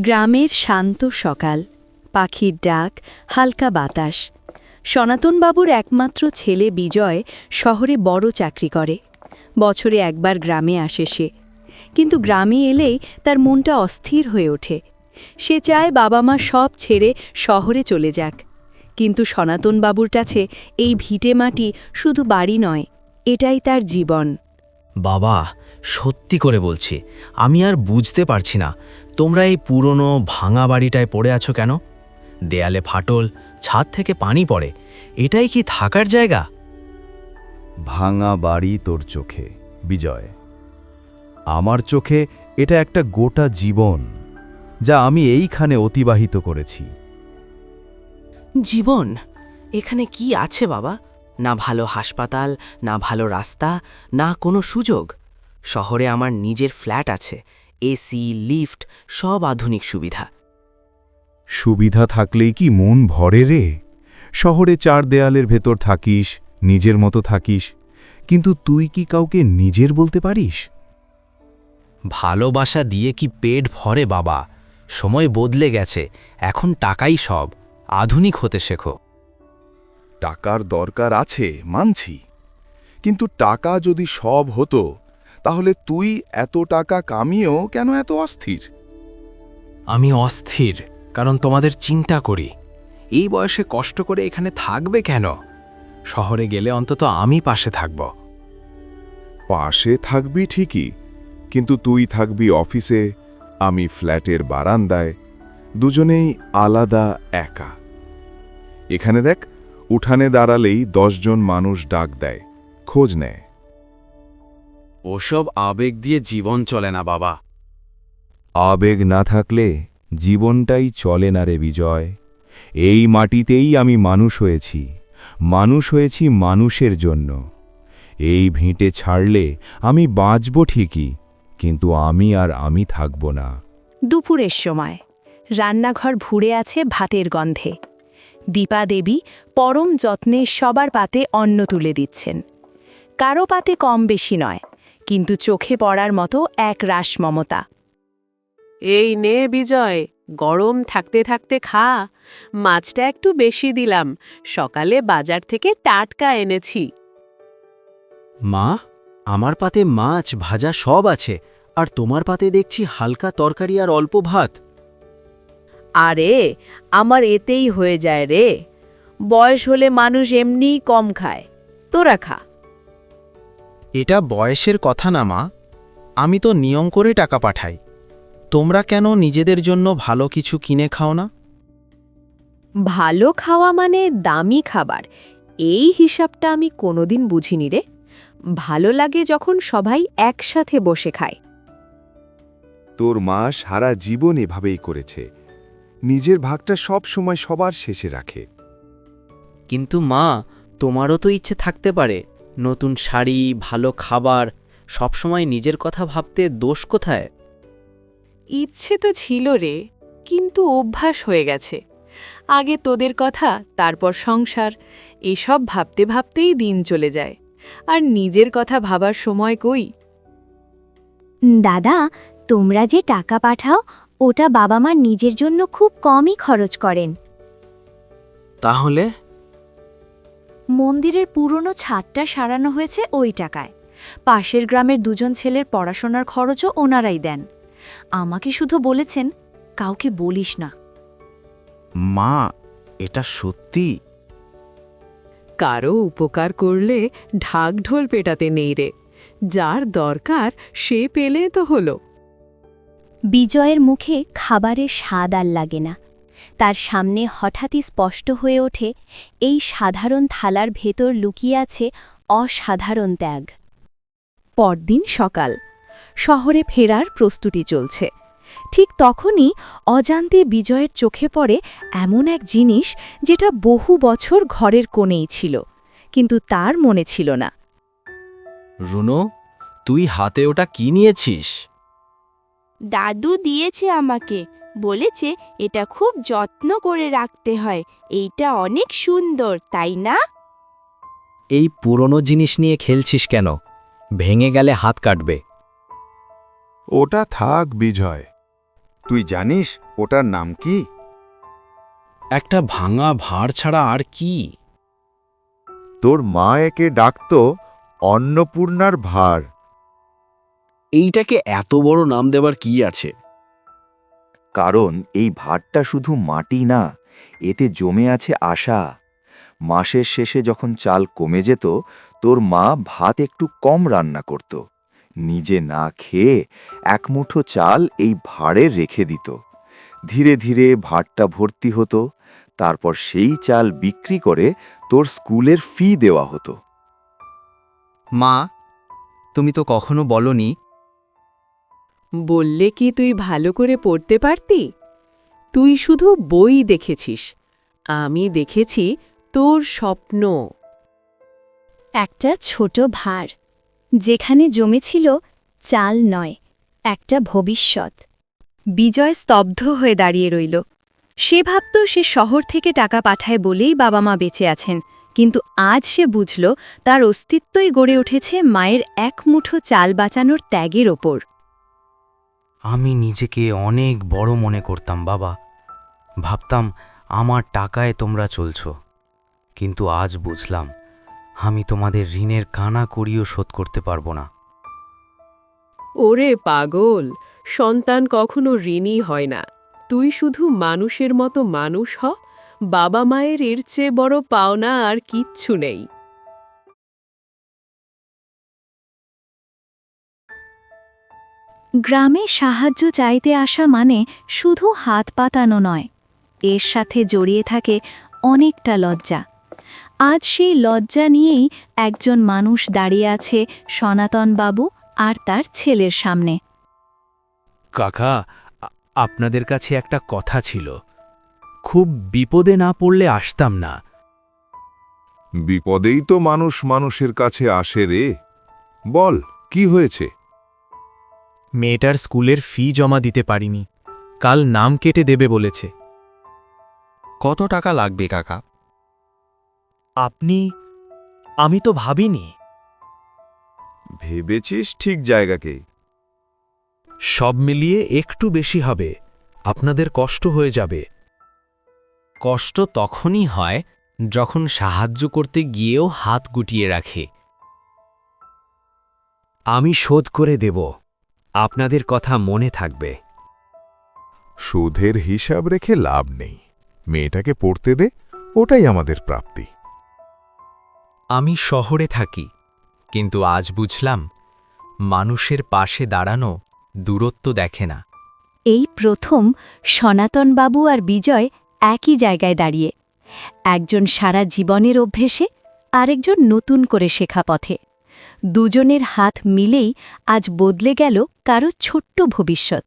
গ্রামের শান্ত সকাল, পাখির ডাক, হালকা বাতাস। সনাতনবাবুর একমাত্র ছেলে বিজয় শহরে বড় চাকরি করে। বছরে একবার গ্রামে আসে সে, কিন্তু গ্রামে এলেই তার মনটা অস্থির হয়ে ওঠে। সে চায় বাবা মা সব ছেড়ে শহরে চলে যাক, কিন্তু সনাতনবাবুর কাছে এই ভিটে মাটি শুধু বাড়ি নয়, এটাই তার জীবন। বাবা, সত্যি করে বলছি, আমি আর বুঝতে পারছি না তোমরা এই পুরনো ভাঙা বাড়িটায় পড়ে আছো কেন। দেয়ালে ফাটল, ছাদ থেকে পানি পড়ে, এটাই কি থাকার জায়গা? ভাঙা বাড়ি তোর চোখে, বিজয়। আমার চোখে এটা একটা গোটা জীবন, যা আমি এইখানে অতিবাহিত করেছি। জীবন? এখানে কি আছে বাবা? না ভালো হাসপাতাল, না ভালো রাস্তা, না কোনো সুযোগ। শহরে আমার নিজের ফ্ল্যাট আছে, এসি, লিফট, সব আধুনিক সুবিধা। সুবিধা থাকলেই কি মন ভরে রে? শহরে চার দেয়ালের ভেতর থাকিস, নিজের মতো থাকিস, কিন্তু তুই কি কাউকে নিজের বলতে পারিস? ভালোবাসা দিয়ে কি পেট ভরে বাবা? সময় বদলে গেছে, এখন টাকাই সব। আধুনিক হতে শেখো। টাকার দরকার আছে, মানছি, কিন্তু টাকা যদি সব হতো, তাহলে তুই এত টাকা কামিয়েও কেন এত অস্থির? আমি অস্থির কারণ তোমাদের চিন্তা করি। এই বয়সে কষ্ট করে এখানে থাকবে কেন? শহরে গেলে অন্তত আমি পাশে থাকব। পাশে থাকবি ঠিকই, কিন্তু তুই থাকবি অফিসে, আমি ফ্ল্যাটের বারান্দায়, দুজনেই আলাদা, একা। এখানে দেখ, উঠানে দাঁড়ালেই 10 জন মানুষ ডাক দেয়, খোঁজ নেয়। ওসব আবেগ দিয়ে জীবন চলে না বাবা। আবেগ না থাকলে জীবনটাই চলে না রে বিজয়। এই মাটিতেই আমি মানুষ হয়েছি, মানুষ হয়েছি মানুষের জন্য। এই ভিটে ছাড়লে আমি বাঁচব ঠিকই, কিন্তু আমি থাকব না। দুপুরের সময় রান্নাঘর ভুরে আছে ভাতের গন্ধে। দীপা দেবী পরম যত্নে সবার পাতে অন্ন তুলে দিচ্ছেন। কারো পাতে কম বেশি নয়, কিন্তু চোখে পড়ার মতো এক রাস মমতা। এই নে বিজয়, গরম থাকতে থাকতে খা। মাছটা একটু বেশি দিলাম, সকালে বাজার থেকে টাটকা এনেছি। মা, আমার পাতে মাছ ভাজা সব আছে, আর তোমার পাতে দেখছি হালকা তরকারি আর অল্প ভাত। আরে, আমার এতেই হয়ে যায় রে। বয়স হলে মানুষ এমনিই কম খায়। তোরা খা। এটা বয়সের কথা না মা, আমি তো নিয়ম করে টাকা পাঠাই। তোমরা কেন নিজেদের জন্য ভালো কিছু কিনে খাও না? ভালো খাওয়া মানে দামি খাবার, এই হিসাবটা আমি কোনোদিন বুঝিনি রে। ভালো লাগে যখন সবাই একসাথে বসে খায়। তোর মা সারা জীবন এভাবেই করেছে, নিজের ভাগটা সব সময় সবার শেষে রাখে। কিন্তু মা, তোমারও তো ইচ্ছে থাকতে পারে, নতুন শাড়ি, ভালো খাবার। সবসময় নিজের কথা ভাবতে দোষ কোথায়? ইচ্ছে তো ছিল রে, কিন্তু অভ্যাস হয়ে গেছে। আগে তোদের কথা, তারপর সংসার, এসব ভাবতে ভাবতেই দিন চলে যায়। আর নিজের কথা ভাবার সময় কই? দাদা, তোমরা যে টাকা পাঠাও, ওটা বাবা মা নিজের জন্য খুব কমই খরচ করেন। তাহলে মন্দিরের পুরনো ছাদটা সারানো হয়েছে ওই টাকায়। পাশের গ্রামের দুজন ছেলের পড়াশোনার খরচও ওনারাই দেন। আমাকে শুধু বলেছেন, কাউকে বলিস না। মা, এটা সত্যি? কারো উপকার করলে ঢাক ঢোল পেটাতে নেই রে। যার দরকার সে পেলে তো হলো। বিজয়ের মুখে খাবারের স্বাদ আর লাগে না। তার সামনে হঠাৎই স্পষ্ট হয়ে ওঠে, এই সাধারণ থালার ভেতর লুকিয়ে আছে অসাধারণ ত্যাগ। পরদিন সকাল, শহরে ফেরার প্রস্তুতি চলছে। ঠিক তখনই অজান্তে বিজয়ের চোখে পড়ে এমন এক জিনিস, যেটা বহু বছর ঘরের কোণেই ছিল, কিন্তু তার মনে ছিল না। রুনো, তুই হাতে ওটা কি নিয়েছিস? দাদু দিয়েছে আমাকে, বলেছে এটা খুব যত্ন করে রাখতে হয়। এইটা অনেক সুন্দর, তাই না? এই পুরনো জিনিস নিয়ে খেলছিস কেন? ভেঙে গেলে হাত কাটবে। ওটা থাক বিজয়, তুই জানিস ওটার নাম কি? একটা ভাঙা ভাঁড় ছাড়া আর কি? তোর মা একে ডাকত অন্নপূর্ণার ভার। এইটাকে এত বড় নাম দেবার কি আছে? কারণ এই ভাতটা শুধু মাটি না, এতে জমে আছে আশা। মাসের শেষে যখন চাল কমে যেত, তোর মা ভাত একটু কম রান্না করত। নিজে না খেয়ে এক মুঠো চাল এই ভাঁড়ে রেখে দিত। ধীরে ধীরে ভাতটা ভর্তি হতো, তারপর সেই চাল বিক্রি করে তোর স্কুলের ফি দেওয়া হতো। মা, তুমি তো কখনো বলনি। বললে কি তুই ভালো করে পড়তে পারতি? তুই শুধু বই দেখেছিস, আমি দেখেছি তোর স্বপ্ন। একটা ছোট ভার, যেখানে জমেছিল চাল নয়, একটা ভবিষ্যৎ। বিজয় স্তব্ধ হয়ে দাঁড়িয়ে রইল। সে ভাবত সে শহর থেকে টাকা পাঠায় বলেই বাবা মা বেঁচে আছেন, কিন্তু আজ সে বুঝল তার অস্তিত্বই গড়ে উঠেছে মায়ের এক মুঠো চাল বাঁচানোর ত্যাগের ওপর। আমি নিজেকে অনেক বড় মনে করতাম বাবা। ভাবতাম আমার টাকায় তোমরা চলছ, কিন্তু আজ বুঝলাম আমি তোমাদের ঋণের কানা করিও শোধ করতে পারবো না। ওরে পাগল, সন্তান কখনো ঋণী হয় না। তুই শুধু মানুষের মতো মানুষ হ। বাবা মায়ের এর চেয়ে বড় পাওনা আর কিচ্ছু নেই। গ্রামে সাহায্য চাইতে আসা মানে শুধু হাত পাতানো নয়, এর সাথে জড়িয়ে থাকে অনেকটা লজ্জা। আজ সেই লজ্জা নিয়েই একজন মানুষ দাঁড়িয়ে আছে সনাতন বাবু আর তার ছেলের সামনে। কাকা, আপনাদের কাছে একটা কথা ছিল। খুব বিপদে না পড়লে আসতাম না। বিপদেই তো মানুষ মানুষের কাছে আসে রে। বল, কি হয়েছে? মেয়েটার স্কুলের ফি জমা দিতে পারিনি, কাল নাম কেটে দেবে বলেছে। কত টাকা লাগবে কাকা? আমি তো ভাবিনি। ভেবেছিস ঠিক জায়গাকে। সব মিলিয়ে একটু বেশি হবে, আপনাদের কষ্ট হয়ে যাবে। কষ্ট তখনই হয় যখন সাহায্য করতে গিয়েও হাত গুটিয়ে রাখে। আমি শোধ করে দেব, আপনাদের কথা মনে থাকবে। সুদের হিসাব রেখে লাভ নেই। মেয়েটাকে পড়তে দে, ওটাই আমাদের প্রাপ্তি। আমি শহরে থাকি, কিন্তু আজ বুঝলাম মানুষের পাশে দাঁড়ানো দূরত্ব দেখে না। এই প্রথম সনাতন বাবু আর বিজয় একই জায়গায় দাঁড়িয়ে, একজন সারা জীবনের অভ্যেসে, আরেকজন নতুন করে শেখা পথে। দুজনের হাত মিলেই আজ বদলে গেল কারো ছোট্ট ভবিষ্যৎ।